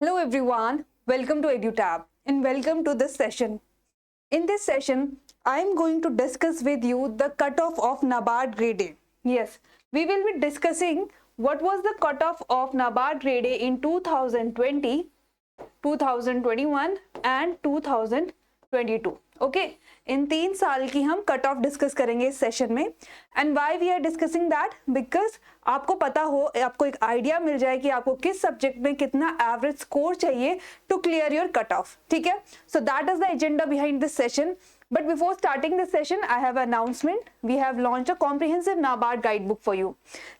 Hello everyone, welcome to EduTab and welcome to this session. In this session, I am going to discuss with you the cutoff of NABARD grade A. Yes, we will be discussing what was the cutoff of NABARD grade A in 2020, 2021 and 2022. Okay in 3 साल की हम cut off discuss करेंगे इस session में. And why we are discussing that, because आपको पता हो, आपको एक आइडिया मिल जाए कि आपको किस सब्जेक्ट में कितना एवरेज स्कोर चाहिए to clear your cut off. ठीक है, so that is the agenda behind this session. But before starting this session, I have an announcement. We have launched a comprehensive NABARD guidebook for you.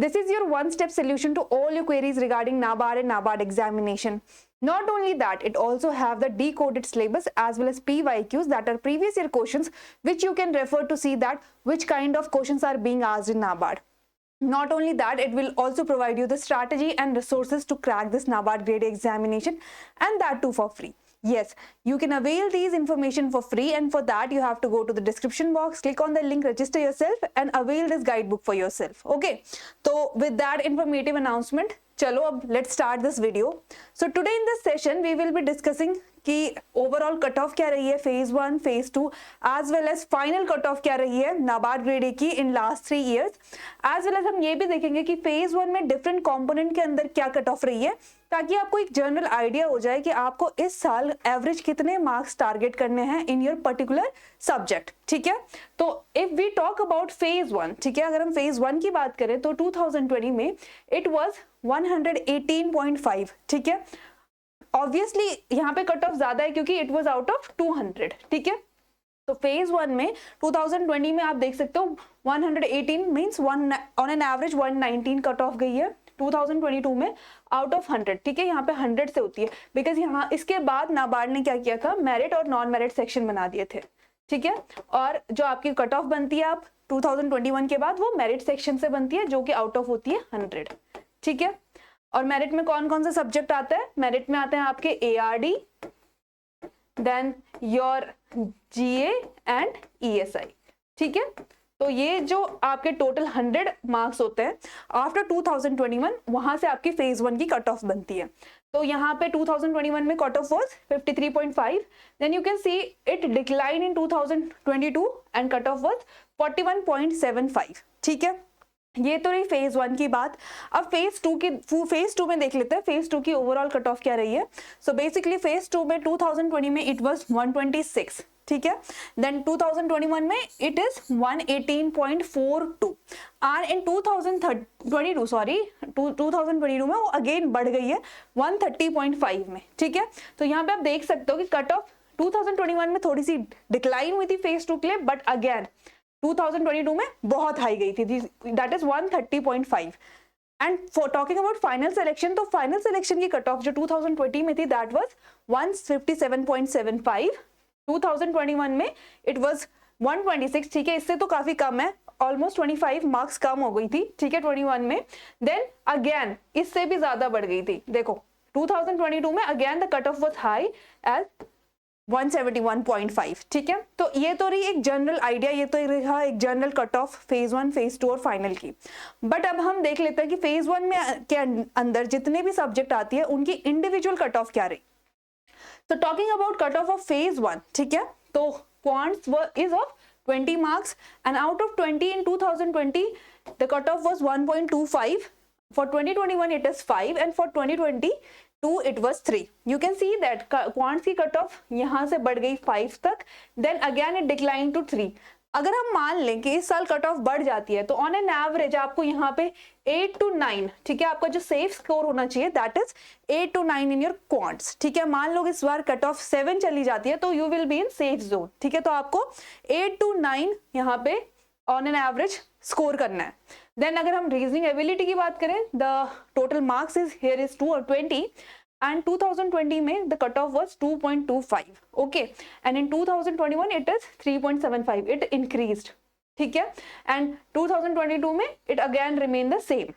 This is your one-step solution to all your queries regarding NABARD and NABARD examination. Not only that, it also have the decoded syllabus as well as PYQs, that are previous year questions, which you can refer to see that which kind of questions are being asked in NABARD. Not only that, it will also provide you the strategy and resources to crack this NABARD grade examination, and that too for free. Yes, you can avail these information for free, and for that you have to go to the description box, click on the link, register yourself and avail this guidebook for yourself. Okay, so with that informative announcement, चलो अब let's start this video. So today in this session we will be discussing कि overall cut off क्या रही है phase 1, phase 2 as well as final cut off क्या रही है NABARD grade A की in last 3 years. As well as हम ये भी देखेंगे कि फेज 1 में डिफरेंट कंपोनेंट के अंदर क्या कट ऑफ रही है, ताकि आपको एक जनरल आइडिया हो जाए कि आपको इस साल एवरेज कितने मार्क्स टारगेट करने हैं इन योर पर्टिकुलर सब्जेक्ट. ठीक है, तो if we talk about phase 1, ठीक है, अगर हम फेज 1 की बात करें तो 2020 में इट वाज 118.5. ठीक है, ऑब्वियसली यहाँ पे कट ऑफ ज्यादा है क्योंकि इट वाज आउट ऑफ 200. ठीक है, तो फेज 1 में 2020 में आप देख सकते हो 118 means on an average 119 cut off गई है 2022 में आउट ऑफ 100. ठीक है, यहाँ पे 100 से होती है बिकॉज यहाँ इसके बाद नाबार्ड ने क्या किया था, मेरिट और नॉन मेरिट सेक्शन बना दिए थे. ठीक है, और जो आपकी कट ऑफ बनती है आप 2021 के बाद वो मेरिट सेक्शन से बनती है जो कि आउट ऑफ होती है 100. ठीक है, और मेरिट में कौन कौन सा सब्जेक्ट आता है, मेरिट में आते हैं आपके ARD, then your GA and ESI. ठीक है, तो ये जो आपके टोटल 100 मार्क्स होते हैं आफ्टर 2021, वहां से आपकी फेज 1 की कट ऑफ बनती है. तो यहाँ पे 2021 में cut off was 53.5, then you can see it decline in 2022 and cut off was 41.75. ठीक है, ये तो रही फेज 1 की बात. अब फेज 2 में देख लेते हैं फेज 2 की ओवरऑल कट ऑफ क्या रही है. सो बेसिकली फेज 2 में 2020 में इट वाज 126. ठीक है, देन 2021 में इट इज 118.42 एंड इन 2022 में वो अगेन बढ़ गई है 130.5 में. ठीक है, तो यहाँ पे आप देख सकते हो कि कट ऑफ 2021 में थोड़ी सी डिक्लाइन हुई थी फेज 2 के लिए, बट अगेन 2022 में बहुत हाई गई थी, that is 130.5. And for talking about final selection, तो फाइनल सिलेक्शन की कट ऑफ जो 2020 में थी दैट वाज 157.75. 2021 में इट वाज 126. ठीक है, इससे तो काफी कम है, ऑलमोस्ट 25 मार्क्स कम हो गई थी. ठीक है, 21 में देन अगेन इससे भी ज्यादा बढ़ गई थी. देखो 2022 में again the cut off was high as 171.5. ठीक है, तो ये तो रही एक जनरल आइडिया, ये तो रहा एक general cut off phase 1, phase 2 और फाइनल की. बट अब हम देख लेते हैं कि फेज 1 में के अंदर जितने भी सब्जेक्ट आती है उनकी इंडिविजुअल कट ऑफ क्या रही. तो talking about cut of phase 1, ठीक है, तो quants is of 20 marks and out of 20 in 2020 the cut off was 1.25. For 2021 it is 5 and for 2022 it was 3. You can see that quants की cut of यहाँ से बढ़ गई 5 तक, then again it declined to 3. अगर हम मान लें कि इस साल कट ऑफ बढ़ जाती है तो ऑन एन एवरेज आपको यहाँ पे 8 to 9, ठीक है, आपका जो सेफ स्कोर होना चाहिए that is 8 to 9 in your quants. ठीक है, मान लो इस बार कट ऑफ 7 चली जाती है तो you will be in safe zone. ठीक है, तो आपको 8 to 9 यहाँ पे ऑन एन एवरेज स्कोर करना है. देन अगर हम रीजनिंग एबिलिटी की बात करें, the total marks is here is 220 and 2020 में the cutoff was 2.25. okay, and in 2021 it is 3.75. it increased. ठीक है, and 2022 में it again remain the same.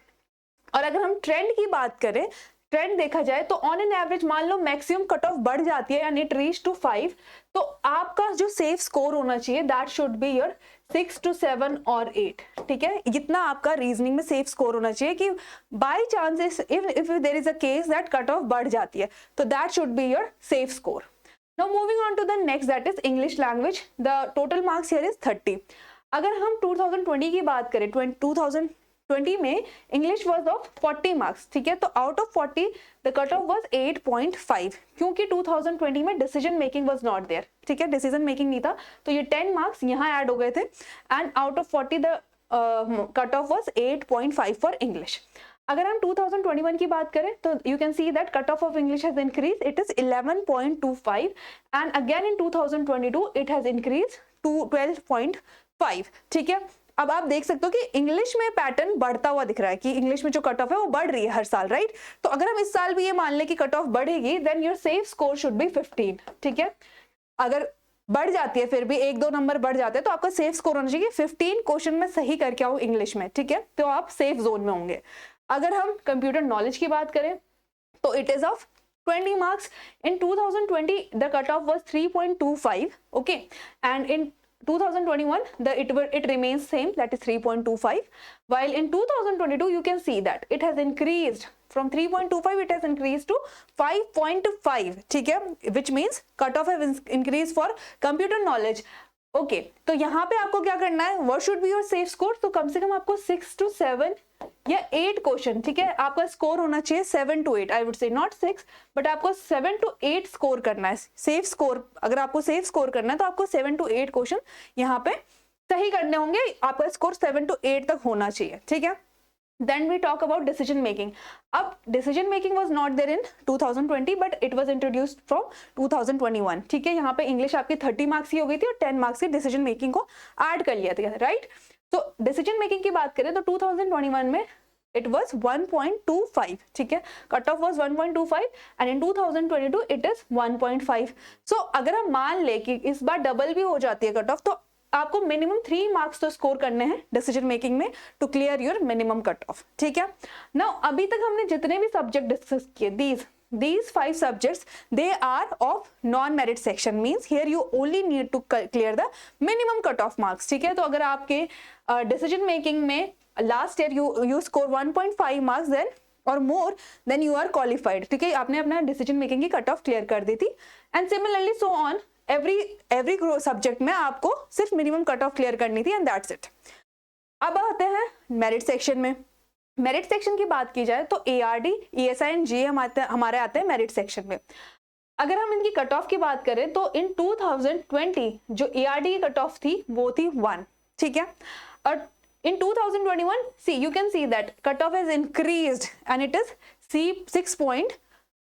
और अगर हम ट्रेंड की बात करें ट्रेंड देखा जाए तो ऑन एन एवरेज मान लो मैक्सिमम कट ऑफ बढ़ जाती है एंड इट रीच टू 5, तो आपका जो सेफ स्कोर होना चाहिए that should be your 6 to 7 और 8, ठीक है। इतना आपका रीजनिंग में सेफ स्कोर होना चाहिए कि by chances if there is a case that cut off बढ़ जाती है तो that should be your safe score. Now moving on to the next that is English language, the total marks here is 30। अगर हम 2020 की बात करें, 2020 में इंग्लिश वाज ऑफ 40 मार्क्स, ठीक है। तो out of 40 the cut off was 8.5, क्योंकि 2020 में decision making was not there, ठीक है, डिसीजन मेकिंग नहीं था, तो ये 10 मार्क्स यहाँ ऐड हो गए थे and out of 40 the cut off was 8.5 for English. अगर हम 2021 की बात करें तो you can see that cut off English has increase, it is 11.25 and again in 2022 it has increase to 12.5, ठीक है। अब आप देख सकते हो कि इंग्लिश में पैटर्न बढ़ता हुआ दिख रहा है कि इंग्लिश में जो कट ऑफ है वो बढ़ रही है हर साल, राइट। तो अगर हम इस साल भी ये मान लें कि कट ऑफ बढ़ेगी then your safe score should be 15, ठीक है। अगर बढ़ जाती है फिर भी 1-2 नंबर बढ़ जाते हैं तो आपका सेफ स्कोर होना चाहिए 15 क्वेश्चन में सही करके आओ इंग्लिश में, ठीक है, तो आप सेफ जोन में होंगे। अगर हम कंप्यूटर नॉलेज की बात करें तो it is of 20 marks. In 2020 the cutoff was 3.25, okay, and in 2021 it remains same, that is 3.25, while in 2022 you can see that it has increased from 3.25, it has increased to 5.5, ठीक है, which means cutoff have increased for computer knowledge. Okay तो यहाँ पे आपको क्या करना है, what should be your safe score, तो कम से कम आपको 6 to 7 या 8 क्वेश्चन, ठीक है, आपका स्कोर होना चाहिए 7 to 8, आई वुड से नॉट 6, बट आपको 7 to 8 स्कोर करना है। सेफ स्कोर, अगर आपको सेफ स्कोर करना है तो आपको 7 to 8 क्वेश्चन यहाँ पे सही करने होंगे, आपका स्कोर 7 to 8 तक होना चाहिए, ठीक है। Then we talk about decision making. अब decision making was not there in 2020 but it was introduced from 2021, ठीक है। यहाँ पे इंग्लिश आपकी 30 मार्क्स की हो गई थी और 10 मार्क्स की डिसीजन मेकिंग को ऐड कर लिया था, राइट। तो डिसीजन मेकिंग की बात करें तो 2021 में it was 1.25, ठीक है, cut off was 1.25 and in 2022 it is 1.5. So अगर हम मान ले कि इस बार डबल भी हो जाती है कट ऑफ तो आपको मिनिमम 3 मार्क्स तो स्कोर करने हैं डिसीजन मेकिंग में to clear your minimum cut off, ठीक है। नाउ अभी तक हमने जितने भी सब्जेक्ट डिस्कस किए, these 5 subjects they are of non-merit section, means here you only need to clear the minimum cut off marks, ठीक है। तो अगर आपके डिसीजन मेकिंग में last year you score 1.5 marks then और more than you are qualified, ठीक है, आपने अपना डिसीजन मेकिंग की कट ऑफ क्लियर कर दी थी and similarly so on every subject में आपको सिर्फ मिनिमम कट ऑफ क्लियर करनी थी एंड दैट्स इट। अब आते हैं मेरिट सेक्शन में। मेरिट सेक्शन की बात की जाए तो ARD, ESI एंड GE हमारे आते हैं मेरिट सेक्शन में। अगर हम इनकी कट ऑफ की बात करें तो इन 2020 जो ARD की कट ऑफ थी वो थी 1, ठीक है, और in 2021 see you can see that cutoff has increased and it is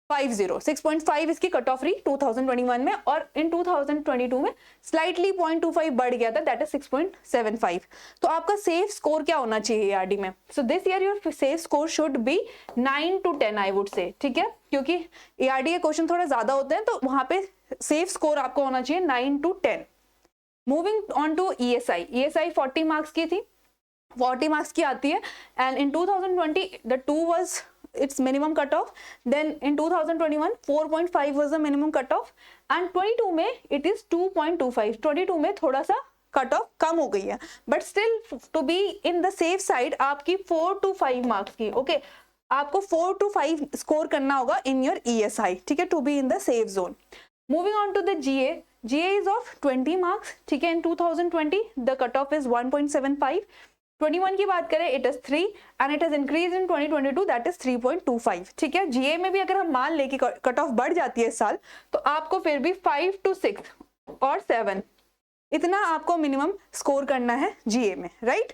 6.5 इसकी कट ऑफ रही 2021 में और in 2022 में स्लाइटली 0.25 बढ़ गया था, दैट इज 6.75। तो आपका सेफ स्कोर क्या होना चाहिए ARD में, so this year your safe score should B 9 to 10 I would से, ठीक है, क्योंकि ARD के क्वेश्चन थोड़े ज्यादा होते हैं तो वहां पे सेफ स्कोर आपको होना चाहिए 9 to 10। Moving on to ESI 40 marks की थी, 40 मार्क्स की आती है and in 2020 the 2 was its minimum cutoff, then in 2021 4.5 was the minimum cutoff and 22 में it is 2.25, 22 में थोड़ा सा कट ऑफ कम हो गई है but still to be in the safe side आपकी 4 to 5 मार्क्स की, ओके, आपको 4 to 5 स्कोर करना होगा इन योर ESI, ठीक है, to be in the safe zone. Moving on to the GA is of 20 marks, ठीक है, in 2020 the cut off is 1.75, 21 की बात करें it is 3 and it is increase in 2022 that is 3.25, ठीक है। GA में भी अगर हम मान ले कि कट ऑफ बढ़ जाती है इस साल तो आपको फिर भी 5 to 6 और 7 इतना आपको मिनिमम स्कोर करना है GA में, राइट।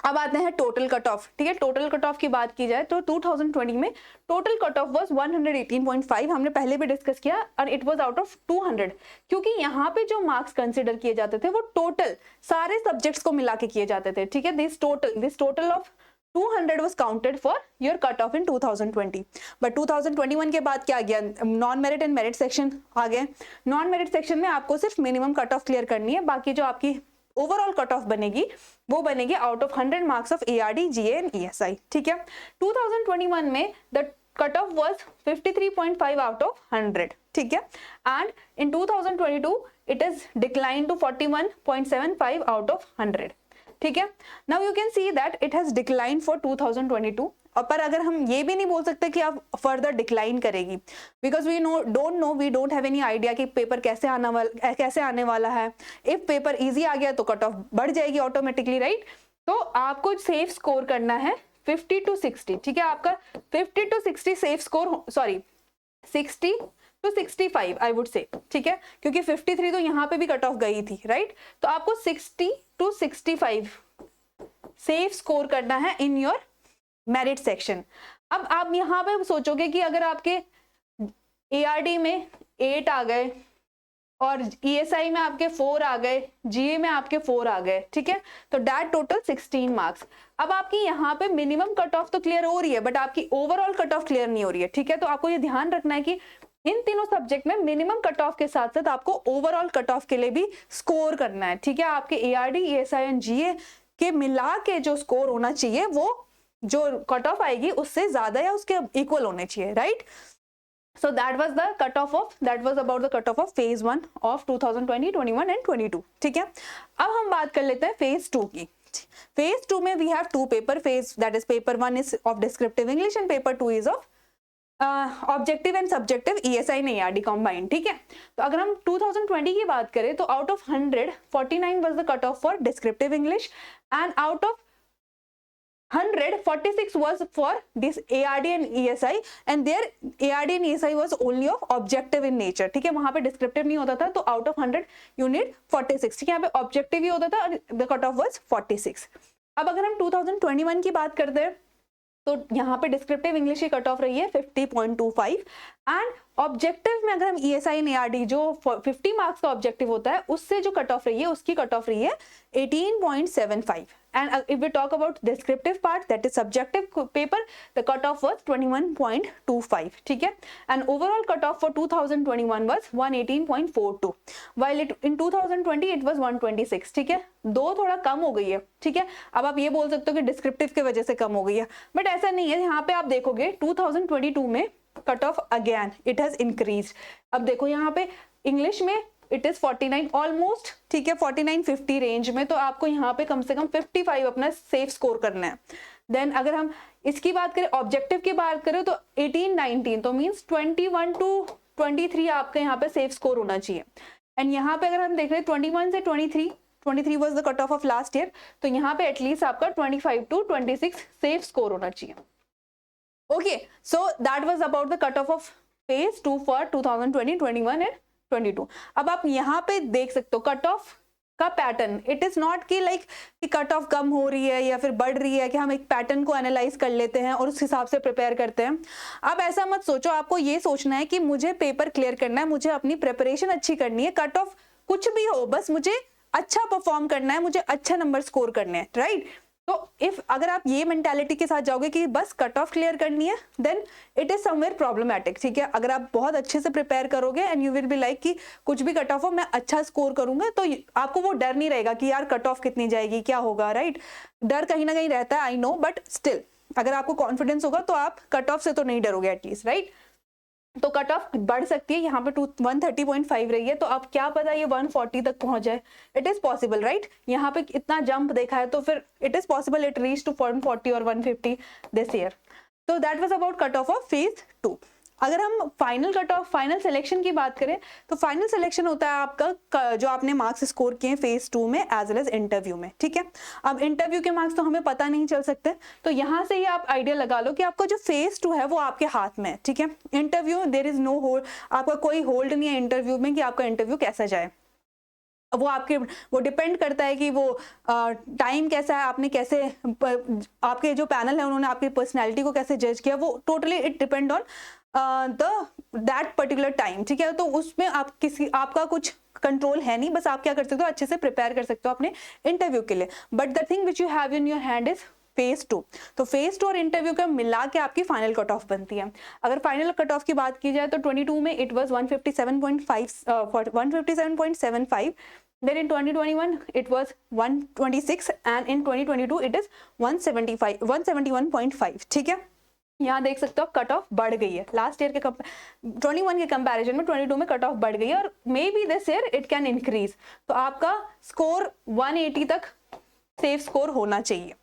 अब आते हैं टोटल कट ऑफ, ठीक है। टोटल कट ऑफ की बात की जाए तो 2020 में टोटल कट ऑफ वाज 118.5, हमने पहले भी डिस्कस किया, और इट वाज आउट ऑफ 200, क्योंकि यहाँ पे जो मार्क्स कंसिडर किए जाते थे वो टोटल सारे सब्जेक्ट्स को मिला के किए जाते थे, ठीक है। This total of 200 was counted for your cutoff in 2020, but 2021 के बाद क्या आ गया, non merit and merit section आ गए। नॉन मेरिट सेक्शन में आपको सिर्फ मिनिमम कट ऑफ क्लियर करनी है, बाकी जो आपकी ओवरऑल कट ऑफ बनेगी वो बनेगी out of 100 marks of ARD, GA and ESI, ठीक है। 2021 में the cut off was 53.5 out of 100, ठीक है, and in 2022 it is decline to 41.75 out of 100, ठीक है. Now you can see that it has decline for 2022. और पर अगर हम ये भी नहीं बोल सकते कि आप फर्दर डिक्लाइन करेगी, because we don't have any idea कि पेपर कैसे आने वाला है. इफ पेपर इजी आ गया तो कट ऑफ बढ़ जाएगी ऑटोमेटिकली, राइट. तो आपको सेफ स्कोर करना है 50 to 60, ठीक है. आपका 50 to 60 safe score, sorry 60 to 65 I would से, ठीक है, क्योंकि 53 तो यहाँ पे भी कट ऑफ गई थी, राइट. तो आपको 60 to 65 सेफ स्कोर करना है इन योर मेरिट सेक्शन. अब आप यहाँ पे सोचोगे कि अगर आपके ARD में 8 आ गए और ESI में आपके 4 आ गए, GA में आपके 4 आ गए, ठीक है, तो दैट टोटल 16 मार्क्स. अब आपकी यहाँ पे मिनिमम कट ऑफ तो क्लियर हो रही है, बट आपकी ओवरऑल कट ऑफ क्लियर नहीं हो रही है, ठीक है. तो आपको ये ध्यान रखना है कि इन तीनों सब्जेक्ट में मिनिमम कट ऑफ के साथ साथ आपको ओवरऑल कट ऑफ के लिए भी स्कोर करना है, ठीक है. आपके ARD, ESI एंड GA के मिला के जो स्कोर होना चाहिए वो जो कट ऑफ आएगी उससे ज्यादा या उसके इक्वल होने चाहिए, right. So that was about the cutoff of phase 1 of 2020, 21 and 22, ठीक है. अब हम बात कर लेते हैं phase 2 की. phase 2 में we have 2 paper, phase that is paper 1 is of descriptive English and paper 2 is of objective and subjective ESI नहीं ARD combined, ठीक है. तो अगर हम 2020 की बात करें तो out of 100 49 was the cutoff for descriptive English and out of 100 46 was for this ARD and ESI and their ARD and ESI was only of objective in nature, ठीक है. वहां पे descriptive नहीं होता था, तो out of 100 you need 46, ठीक है. यहाँ पे objective ही होता था और the cutoff was 46. अब अगर हम 2021 की बात करते हैं तो यहाँ पे डिस्क्रिप्टिव इंग्लिश की कट ऑफ रही है 50.25 एंड ऑब्जेक्टिव में अगर हम ESI एंड ARD जो 50 मार्क्स का ऑब्जेक्टिव होता है उससे जो कट ऑफ रही है उसकी कट ऑफ रही है 18.75 and if we talk about descriptive part that is subjective paper the cutoff was 21.25, ठीक है. and overall cutoff for 2021 was 118.42 while it in 2020 it was 126, ठीक है. दो थोड़ा कम हो गई है, ठीक है. अब आप ये बोल सकते हो कि डिस्क्रिप्टिव की वजह से कम हो गई है, बट ऐसा नहीं है. यहाँ पे आप देखोगे 2022 में cut of again it has increase. अब देखो यहाँ पे इंग्लिश में इट इज 49 ऑलमोस्ट, ठीक है, 49-50 रेंज में. तो आपको यहाँ पे कम से कम 55 अपना सेफ स्कोर करना है. देन अगर हम इसकी बात करें, ऑब्जेक्टिव की बात करें तो 18-19 तो मींस 21 to 23 आपका यहाँ पे सेफ स्कोर होना चाहिए. एंड यहाँ पे अगर हम देख रहे हैं 21 से 23 was the cut off of last year, तो यहाँ पे एटलीस्ट आपका 25 to 26 सेफ स्कोर होना चाहिए. Okay, so that was about the cut off of phase 2 for 2020, 21 and 22. अब आप यहाँ पे देख सकते हो कट ऑफ का पैटर्न. इट इज नॉट कि लाइक कि कट ऑफ कम हो रही है या फिर बढ़ रही है, कि हम एक पैटर्न को एनालाइज कर लेते हैं और उस हिसाब से प्रिपेयर करते हैं. अब ऐसा मत सोचो, आपको ये सोचना है कि मुझे पेपर क्लियर करना है, मुझे अपनी प्रिपरेशन अच्छी करनी है, कट ऑफ कुछ भी हो बस मुझे अच्छा परफॉर्म करना है, मुझे अच्छा नंबर स्कोर करने हैं, राइट. तो इफ अगर आप ये मेंटालिटी के साथ जाओगे कि बस कट ऑफ क्लियर करनी है, then it is somewhere problematic, ठीक है. अगर आप बहुत अच्छे से प्रिपेयर करोगे and you will be like कि कुछ भी कट ऑफ हो मैं अच्छा स्कोर करूंगा, तो आपको वो डर नहीं रहेगा कि यार कट ऑफ कितनी जाएगी, क्या होगा, राइट. डर कहीं ना कहीं रहता है, आई नो, बट स्टिल अगर आपको कॉन्फिडेंस होगा तो आप कट ऑफ से तो नहीं डरोगे एटलीस्ट, राइट. तो कट ऑफ बढ़ सकती है, यहाँ पे 130.5 रही है, तो अब क्या पता ये 140 तक पहुंच जाए. It is possible, right. यहाँ पे इतना जंप देखा है तो फिर it is possible it reach to 140 और 150 दिस ईयर. तो that was about cut off of phase 2. अगर हम final cut off, final selection की बात करें तो फाइनल सिलेक्शन होता है आपका जो आपने मार्क्स स्कोर किए फेज 2 में एज वेल एज इंटरव्यू में, ठीक है. अब इंटरव्यू के मार्क्स तो हमें पता नहीं चल सकते, तो यहाँ से ही आप आइडिया लगा लो कि आपका जो फेज 2 है वो आपके हाथ में है, ठीक है. Interview there is no hold, आपका कोई होल्ड नहीं है इंटरव्यू में कि आपका इंटरव्यू कैसा जाए. वो डिपेंड करता है कि वो टाइम कैसा है, आपने कैसे, आपके जो पैनल है उन्होंने आपकी पर्सनैलिटी को कैसे जज किया, वो totally it depend on that particular time, ठीक है. तो उसमें आपका कुछ कंट्रोल है नहीं, बस आप क्या कर सकते हो, अच्छे से प्रिपेयर कर सकते हो अपने इंटरव्यू के लिए. But the thing which you have in your hand is phase 2. तो फेज 2 और इंटरव्यू का मिला के आपकी फाइनल कट ऑफ बनती है. अगर फाइनल कट ऑफ की बात की जाए तो 22 में it was 157.75, then in 2021 it was 126 and in 2022 it is 171.5, ठीक है. यहाँ देख सकते हो कट ऑफ बढ़ गई है, लास्ट ईयर के 21 के कंपैरिजन में 22 में कट ऑफ बढ़ गई है, और may be this year it can increase. तो आपका स्कोर 180 तक सेफ स्कोर होना चाहिए,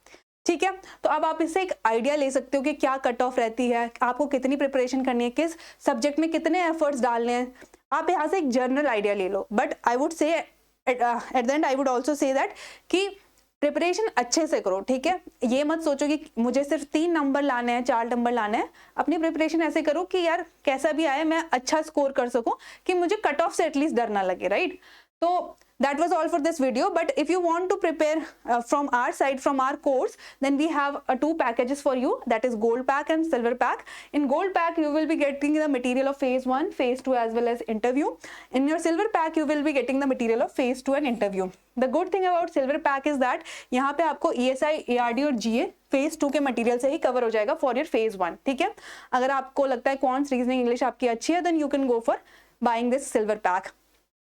ठीक है। तो अब आप इससे एक आइडिया ले सकते हो कि क्या कट ऑफ रहती है, आपको कितनी प्रिपरेशन करनी है, किस सब्जेक्ट में कितने एफर्ट्स डालने हैं, आप यहाँ से एक जनरल आइडिया ले लो। But I would say at the end I would also say that कि प्रिपरेशन अच्छे से करो, ठीक है। ये मत सोचो कि मुझे सिर्फ 3 नंबर लाने हैं, 4 नंबर लाने हैं। अपनी प्रिपरेशन ऐसे करो कि यार कैसा भी आए मैं अच्छा स्कोर कर सकूं, कि मुझे कट ऑफ से एटलीस्ट डर ना लगे, राइट। तो that was all for this video, but if you want to prepare from our side, from our course, then we have 2 packages for you, that is gold pack and silver pack. In gold pack you will be getting the material of phase 1, phase 2 as well as interview. In your silver pack you will be getting the material of phase 2 and interview. The good thing about silver pack is that यहाँ पे आपको ESI, ARD और GA phase 2 के material से ही cover हो जाएगा for your phase 1, ठीक है। अगर आपको लगता है क्वांट्स, रीजनिंग, इंग्लिश आपकी अच्छी है, then you can go for buying this silver pack.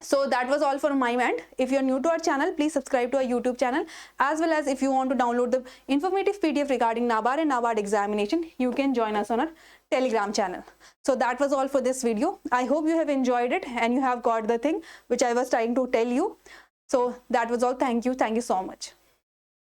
So that was all from my end. If you are new to our channel, please subscribe to our YouTube channel, as well as if you want to download the informative PDF regarding NABARD and NABARD examination, you can join us on our Telegram channel. So that was all for this video. I hope you have enjoyed it and you have got the thing which I was trying to tell you. So that was all. Thank you so much.